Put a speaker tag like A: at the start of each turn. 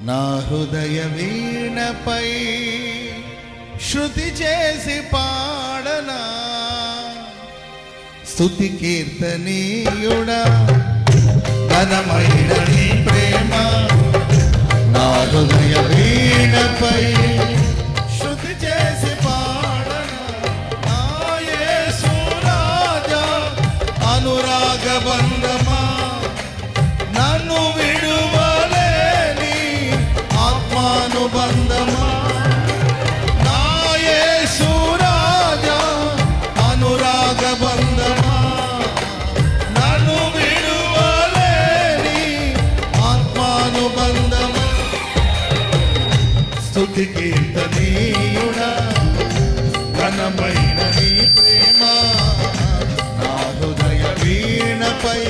A: నా హృదయ వీణపై శృతి చేసి పాడనా స్తుతి కీర్తనీయుడా ఘనమైన నీ ప్రేమ నా హృదయ వీణపై శృతి చేసి పాడనా నా యేసు రాజా అనురాగ బంధమా నన్ను విడువలేని ఆత్మానుబంధమా నా యేసు రాజా అనురాగ బంధమా నన్ను విడువలేని ఆత్మానుబంధమా స్తుతి కీర్తనీయుడా ఘనమైన నీ ప్రేమ నా హృదయ వీణపై